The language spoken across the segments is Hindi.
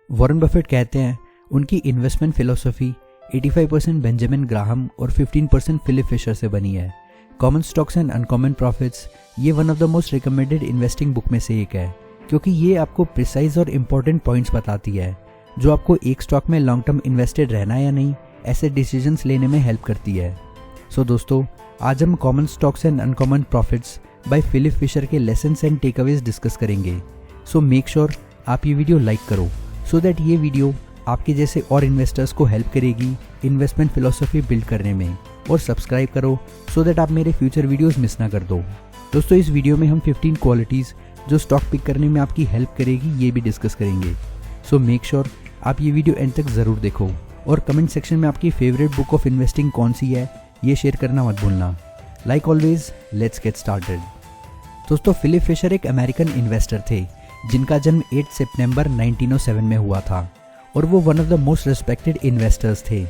वॉरेन बफेट कहते हैं उनकी इन्वेस्टमेंट फिलोसफी 85% बेंजामिन ग्राहम और 15% फिलिप फिशर से बनी है। Common stocks and uncommon profits ये one of the most recommended investing book में से एक है, क्योंकि ये आपको प्रिसाइज और इम्पोर्टेंट पॉइंट्स बताती है जो आपको एक स्टॉक में लॉन्ग टर्म इन्वेस्टेड रहना या नहीं ऐसे डिसीजंस लेने में हेल्प करती है। सो दोस्तों, आज हम common stocks and uncommon profits by Philip Fisher के लेसन्स एंड टेकअवेज डिस्कस करेंगे। सो मेक श्योर आप ये वीडियो लाइक करो सो दैट ये वीडियो आपके जैसे और इन्वेस्टर्स को हेल्प करेगी इन्वेस्टमेंट फिलोसफी बिल्ड करने में, और सब्सक्राइब करो सो दैट आप मेरे फ्यूचर वीडियोस मिस ना कर दो। दोस्तों, इस वीडियो में हम 15 क्वालिटीज़ जो स्टॉक पिक करने में आपकी हेल्प करेगी ये भी डिस्कस करेंगे। सो मेक श्योर आप ये वीडियो एंड तक ज़रूर देखो, और कमेंट सेक्शन में आपकी फेवरेट बुक ऑफ इन्वेस्टिंग कौन सी है ये शेयर करना मत भूलना। Like always, let's get started. दोस्तों, फिलिप फिशर एक अमेरिकन इन्वेस्टर थे जिनका जन्म 8 सितंबर 1907 में हुआ था, और वो one of the most respected investors थे।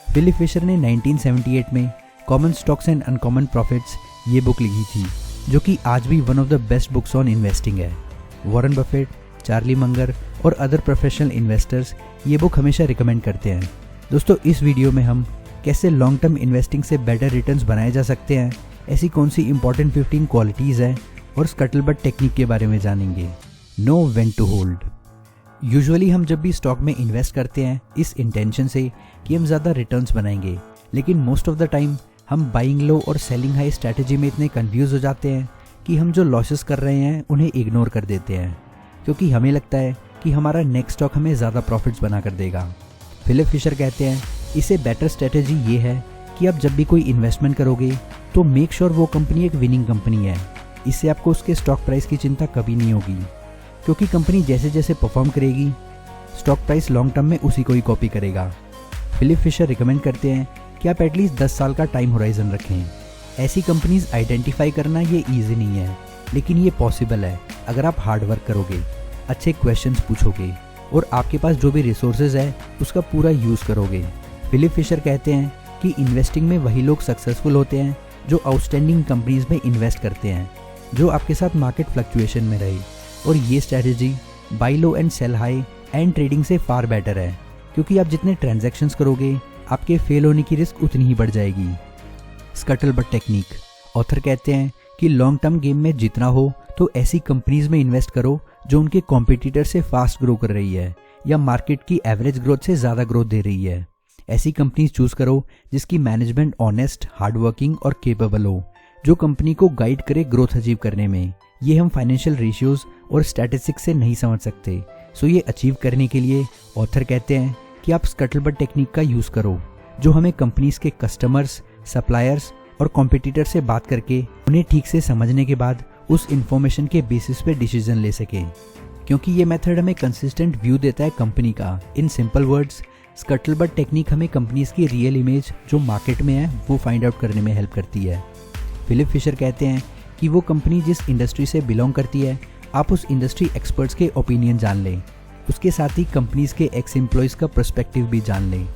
फिलिप फिशर ने 1978 में common stocks and uncommon profits ये बुक लिखी थी, जो कि आज भी one of the best books on investing है। वॉरेन बफेट, चार्ली मंगर और अदर प्रोफेशनल इन्वेस्टर्स ये बुक हमेशा रिकमेंड करते हैं। दोस्तों, इस वीडियो में हम कैसे लॉन्ग टर्म इन्वेस्टिंग से बेटर रिटर्न्स बनाए जा सकते हैं, ऐसी कौन सी इंपॉर्टेंट 15 क्वालिटीज़ हैं, और स्कटलबट टेक्निक के बारे में जानेंगे। Know when to hold. Usually हम जब भी स्टॉक में इन्वेस्ट करते हैं इस इंटेंशन से कि हम ज़्यादा रिटर्न्स बनाएंगे, लेकिन मोस्ट ऑफ द टाइम हम बाइंग लो और सेलिंग हाई स्ट्रैटेजी में इतने कंफ्यूज हो जाते हैं कि हम जो लॉसेस कर रहे हैं उन्हें इग्नोर कर देते हैं, क्योंकि हमें लगता है कि हमारा नेक्स्ट स्टॉक हमें ज़्यादा प्रॉफिट्स बना कर देगा। फिलिप फिशर कहते हैं इससे बेटर स्ट्रैटेजी ये है कि आप जब भी कोई इन्वेस्टमेंट करोगे तो मेक श्योर वो कंपनी एक विनिंग कंपनी है। इससे आपको उसके स्टॉक प्राइस की चिंता कभी नहीं होगी, क्योंकि कंपनी जैसे जैसे परफॉर्म करेगी स्टॉक प्राइस लॉन्ग टर्म में उसी को ही कॉपी करेगा। फिलिप फिशर रिकमेंड करते हैं कि आप एटलीस्ट 10 साल का टाइम होराइजन रखें। ऐसी कंपनीज आइडेंटिफाई करना ये ईजी नहीं है, लेकिन ये पॉसिबल है अगर आप हार्ड वर्क करोगे, अच्छे क्वेश्चंस पूछोगे और आपके पास जो भी रिसोर्सेज है उसका पूरा यूज़ करोगे। फिलिप फिशर कहते हैं कि इन्वेस्टिंग में वही लोग सक्सेसफुल होते हैं जो आउटस्टैंडिंग कंपनीज में इन्वेस्ट करते हैं, जो आपके साथ मार्केट फ्लक्चुएशन में रहे, और ये strategy buy low and sell high and trading से फार बेटर है, क्योंकि आप जितने ट्रांजैक्शंस करोगे आपके फेल होने की रिस्क उतनी ही बढ़ जाएगी। Scuttlebutt technique. ऑथर कहते हैं कि लॉन्ग टर्म गेम में जीतना हो तो ऐसी कंपनीज में इन्वेस्ट करो जो उनके कॉम्पिटिटर से फास्ट ग्रो कर रही है या मार्केट की एवरेज ग्रोथ से ज़्यादा ग्रोथ दे रही है। ऐसी कंपनीज चूज करो जिसकी मैनेजमेंट ऑनेस्ट, हार्डवर्किंग और केपेबल हो, जो कंपनी को गाइड करे ग्रोथ अचीव करने में। ये हम फाइनेंशियल रेशियोज और स्टैटिस्टिक्स से नहीं समझ सकते। सो ये अचीव करने के लिए ऑथर कहते हैं कि आप स्कटलबट टेक्निक का यूज़ करो, जो हमें कंपनीज के कस्टमर्स, सप्लायर्स और कॉम्पिटिटर से बात करके उन्हें ठीक से समझने के बाद उस इंफॉर्मेशन के बेसिस पे डिसीजन ले सकें, क्योंकि ये मेथड हमें कंसिस्टेंट व्यू देता है कंपनी का। In simple words, scuttlebutt technique हमें कंपनीज की रियल इमेज जो मार्केट में है वो फाइंड आउट करने में हेल्प करती है। फिलिप फिशर कहते हैं कि वो कंपनी जिस इंडस्ट्री से बिलोंग करती है आप उस इंडस्ट्री एक्सपर्ट्स के ओपिनियन जान लें, उसके साथ ही कंपनीज के एक्स एम्प्लॉयज़ का पर्सपेक्टिव भी जान लें,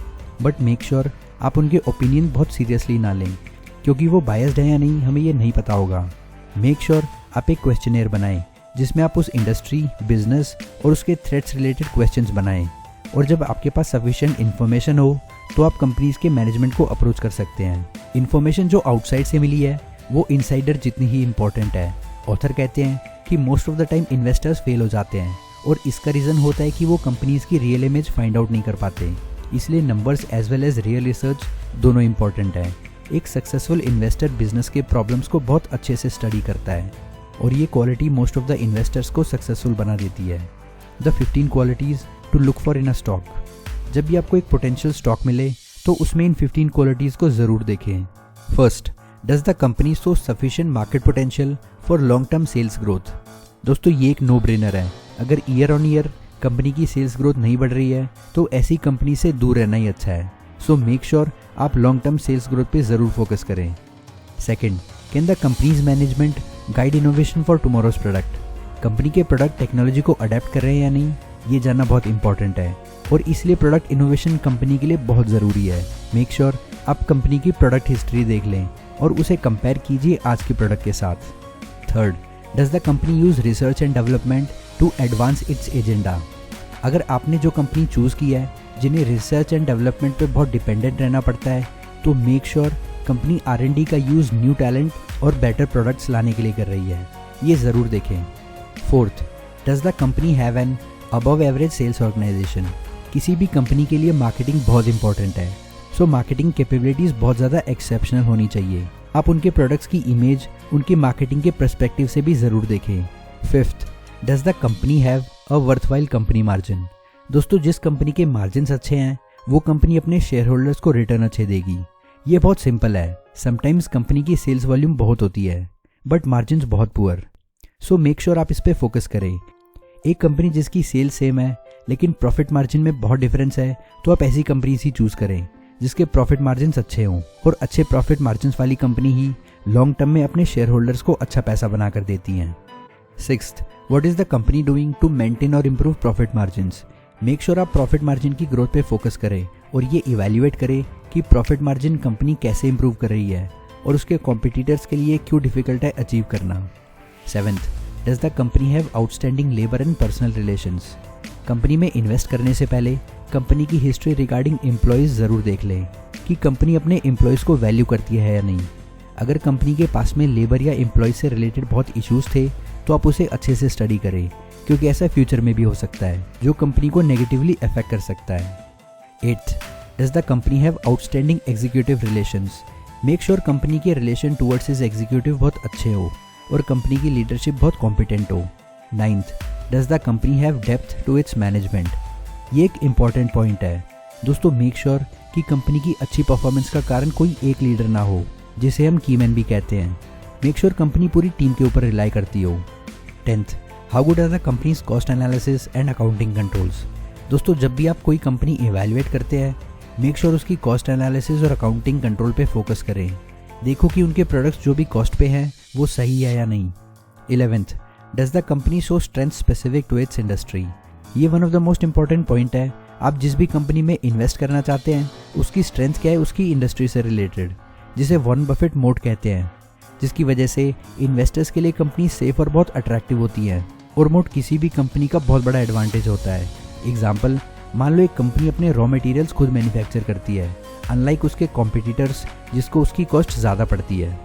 बट मेक श्योर आप उनके ओपिनियन बहुत सीरियसली ना लें, क्योंकि वो बायस्ड है या नहीं हमें ये नहीं पता होगा। मेक श्योर आप एक क्वेश्चनेयर बनाएं जिसमें आप उस इंडस्ट्री, बिजनेस और उसके थ्रेट्स रिलेटेड क्वेश्चंस बनाएं, और जब आपके पास सफिशिएंट इन्फॉर्मेशन हो तो आप कंपनीज के मैनेजमेंट को अप्रोच कर सकते हैं। इन्फॉर्मेशन जो आउटसाइड से मिली है वो इनसाइडर जितनी ही इंपॉर्टेंट है। ऑथर कहते हैं कि most of the time investors fail हो जाते हैं, और इसका रीज़न होता है कि वो कंपनीज की रियल इमेज फाइंड आउट नहीं कर पाते। इसलिए numbers as well as real research दोनों इंपॉर्टेंट है। एक सक्सेसफुल इन्वेस्टर बिजनेस के प्रॉब्लम्स को बहुत अच्छे से स्टडी करता है, और ये quality most of the investors को सक्सेसफुल बना देती है। The 15 qualities to look for in a stock. जब भी आपको एक पोटेंशियल स्टॉक मिले तो उसमें इन 15 क्वालिटीज़ को ज़रूर देखें। First, does the company show sufficient market potential for long term sales growth. दोस्तों, ये एक नो ब्रेनर है। अगर ईयर ऑन ईयर कंपनी की सेल्स ग्रोथ नहीं बढ़ रही है तो ऐसी कंपनी से दूर रहना ही अच्छा है। सो मेक श्योर आप लॉन्ग टर्म सेल्स ग्रोथ पे ज़रूर फोकस करें। Second, can the companies management guide innovation for tomorrow's product. Company के प्रोडक्ट टेक्नोलॉजी को अडेप्ट कर रहे हैं या नहीं ये जानना बहुत इंपॉर्टेंट है, और इसलिए प्रोडक्ट इनोवेशन कंपनी के लिए बहुत ज़रूरी है। मेक श्योर आप कंपनी की प्रोडक्ट हिस्ट्री देख लें और उसे कंपेयर कीजिए आज के प्रोडक्ट के साथ। Third, does the company use research and development to advance its agenda. अगर आपने जो कंपनी चूज़ की है जिन्हें रिसर्च एंड डेवलपमेंट पे बहुत डिपेंडेंट रहना पड़ता है, तो मेक श्योर कंपनी R&D का यूज़ न्यू टैलेंट और बेटर प्रोडक्ट्स लाने के लिए कर रही है, ये ज़रूर देखें। Fourth, does the company have an above average sales organisation. किसी भी कंपनी के लिए मार्केटिंग बहुत इंपॉर्टेंट है, सो मार्केटिंग कैपेबिलिटीज़ बहुत ज़्यादा एक्सेप्शनल होनी चाहिए। आप उनके प्रोडक्ट्स की इमेज उनकी मार्केटिंग के पर्सपेक्टिव से भी ज़रूर देखें। Fifth, does the company have a worthwhile company margin. दोस्तों, जिस कंपनी के मार्जिन अच्छे हैं वो कंपनी अपने शेयर होल्डर्स को रिटर्न अच्छे देगी। ये बहुत सिंपल है। समटाइम्स कंपनी की सेल्स वॉल्यूम बहुत होती है बट मार्जिन बहुत पुअर, सो मेक श्योर आप इस पर फोकस करें। एक कंपनी जिसकी सेल्स सेम है लेकिन प्रॉफिट मार्जिन में बहुत डिफरेंस है, तो आप ऐसी कंपनी ही चूज़ करें जिसके प्रॉफिट मार्जिन्स अच्छे हों, और अच्छे प्रॉफिट मार्जिन्स वाली कंपनी ही लॉन्ग टर्म में अपने शेयर होल्डर्स को अच्छा पैसा बना कर देती हैं। Sixth, what is the company doing to maintain और improve profit margins. Make sure आप प्रॉफिट मार्जिन की ग्रोथ पे फोकस करें और ये इवैल्यूएट करें कि प्रॉफिट मार्जिन कंपनी कैसे इंप्रूव कर रही है और उसके कॉम्पिटिटर्स के लिए क्यों डिफिकल्ट है अचीव करना। Seventh, does the company have outstanding labour and personal relations. Company में इन्वेस्ट करने से पहले कंपनी की हिस्ट्री रिगार्डिंग एम्प्लॉयज़ ज़रूर देख लें कि कंपनी अपने एम्प्लॉयज़ को वैल्यू करती है या नहीं। अगर कंपनी के पास में लेबर या एम्प्लॉयज़ से रिलेटेड बहुत इश्यूज़ थे तो आप उसे अच्छे से स्टडी करें, क्योंकि ऐसा फ्यूचर में भी हो सकता है जो कंपनी को नेगेटिवली अफेक्ट कर सकता है। Eighth, does the company have outstanding executive relations. Make sure company के रिलेशन टूवर्ड्स हिज एग्जीक्यूटिव बहुत अच्छे हो और कंपनी की लीडरशिप बहुत कॉम्पिटेंट हो। Ninth, does the company have depth to its management. ये एक इम्पॉर्टेंट पॉइंट है दोस्तों। मेक श्योर कि कंपनी की अच्छी परफॉर्मेंस का कारण कोई एक लीडर ना हो, जिसे हम कीमैन भी कहते हैं। मेक श्योर कंपनी पूरी टीम के ऊपर रिलाई करती हो। Tenth, how good are the company's cost analysis and accounting controls. दोस्तों, जब भी आप कोई कंपनी इवैल्यूएट करते हैं, मेक श्योर उसकी कॉस्ट एनालिसिस और अकाउंटिंग कंट्रोल पे फोकस करें। देखो कि उनके प्रोडक्ट्स जो भी कॉस्ट पे हैं वो सही है या नहीं। 11th, does the company show strength specific to its industry. ये one of the most important point है। आप जिस भी कंपनी में इन्वेस्ट करना चाहते हैं उसकी स्ट्रेंथ क्या है उसकी इंडस्ट्री से रिलेटेड, जिसे वॉरेन बफेट मोड कहते हैं, जिसकी वजह से इन्वेस्टर्स के लिए कंपनी सेफ और बहुत अट्रैक्टिव होती है। और मोड किसी भी कंपनी का बहुत बड़ा एडवांटेज होता है। एग्जाम्पल, मान लो एक कंपनी अपने रॉ मटेरियल्स खुद मैन्युफैक्चर करती है, अनलाइक उसके कॉम्पिटिटर्स जिसको उसकी कॉस्ट ज़्यादा पड़ती है।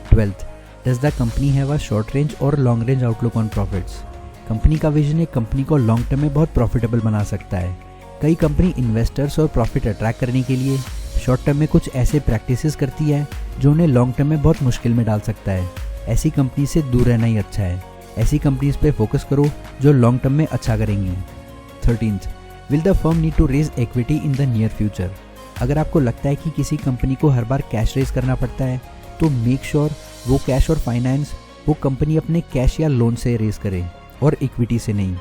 12th, does the company have a short range और long range outlook on profits. Company का विजन एक कंपनी को लॉन्ग टर्म में बहुत प्रॉफिटेबल बना सकता है। कई कंपनी इन्वेस्टर्स और प्रॉफिट अट्रैक्ट करने के लिए शॉर्ट टर्म में कुछ ऐसे प्रैक्टिसेस करती है जो उन्हें लॉन्ग टर्म में बहुत मुश्किल में डाल सकता है। ऐसी कंपनी से दूर रहना ही अच्छा है। ऐसी कंपनीज पे फोकस करो जो लॉन्ग टर्म में अच्छा करेंगी। 13th, will the firm need to raise equity in the near future. अगर आपको लगता है कि किसी कंपनी को हर बार कैश रेज करना पड़ता है, तो मेक श्योर वो कैश और फाइनेंस वो कंपनी अपने कैश या लोन से रेज करे और इक्विटी से नहीं,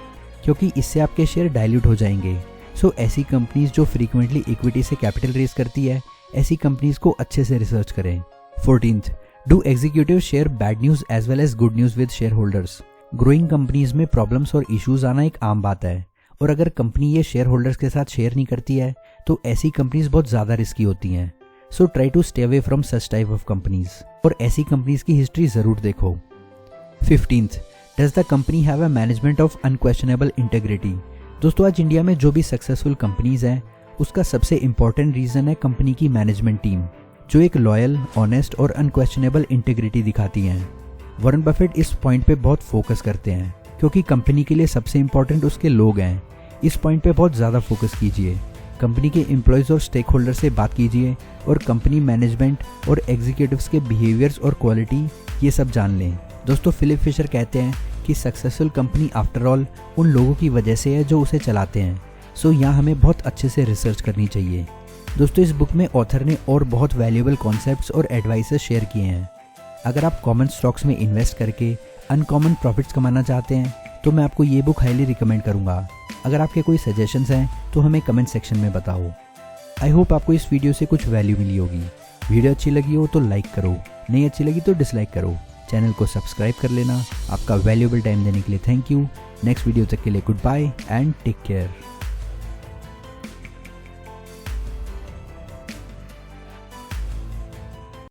क्योंकि इससे आपके शेयर डाइल्यूट हो जाएंगे। सो ऐसी कंपनीज जो फ्रीक्वेंटली इक्विटी से कैपिटल रेज करती है, ऐसी कंपनीज को अच्छे से रिसर्च करें। 14th, do executive share bad news as well as good news with shareholders. Growing companies में प्रॉब्लम्स और इश्यूज आना एक आम बात है, और अगर कंपनी ये शेयर होल्डर्स के साथ शेयर नहीं करती है तो ऐसी कंपनीज बहुत ज़्यादा रिस्की होती हैं। So try to stay away from such type of companies, और ऐसी कंपनीज की हिस्ट्री ज़रूर देखो। 15th, does the company have a management of unquestionable integrity. दोस्तों, आज इंडिया में जो भी सक्सेसफुल कंपनीज हैं उसका सबसे इंपॉर्टेंट रीज़न है कंपनी की मैनेजमेंट टीम, जो एक लॉयल, ऑनेस्ट और अनक्वेश्चनेबल इंटेग्रिटी दिखाती हैं। वॉरेन बफेट इस पॉइंट पे बहुत फोकस करते हैं, क्योंकि कंपनी के लिए सबसे इंपॉर्टेंट उसके लोग हैं। इस पॉइंट पे बहुत ज़्यादा फोकस कीजिए। कंपनी के एम्प्लॉयज़ और स्टेक होल्डर से बात कीजिए और कंपनी मैनेजमेंट और एग्जीक्यूटिव्स के बिहेवियर्स और क्वालिटी ये सब जान लें। दोस्तों, फिलिप फिशर कहते हैं कि सक्सेसफुल कंपनी आफ्टर ऑल उन लोगों की वजह से है जो उसे चलाते हैं। सो यहाँ हमें बहुत अच्छे से रिसर्च करनी चाहिए। दोस्तों, इस बुक में ऑथर ने और बहुत वैल्यूएबल कॉन्सेप्ट्स और एडवाइसेस शेयर किए हैं। अगर आप कॉमन स्टॉक्स में इन्वेस्ट करके अनकॉमन प्रॉफिट्स कमाना चाहते हैं तो मैं आपको ये बुक हाईली रिकमेंड करूँगा। अगर आपके कोई सजेशंस हैं तो हमें कमेंट सेक्शन में बताओ। आई होप आपको इस वीडियो से कुछ वैल्यू मिली होगी। वीडियो अच्छी लगी हो तो लाइक करो, नहीं अच्छी लगी तो डिसलाइक करो। चैनल को सब्सक्राइब कर लेना। आपका वैल्यूएबल टाइम देने के लिए थैंक यू। नेक्स्ट वीडियो तक के लिए good bye and take care.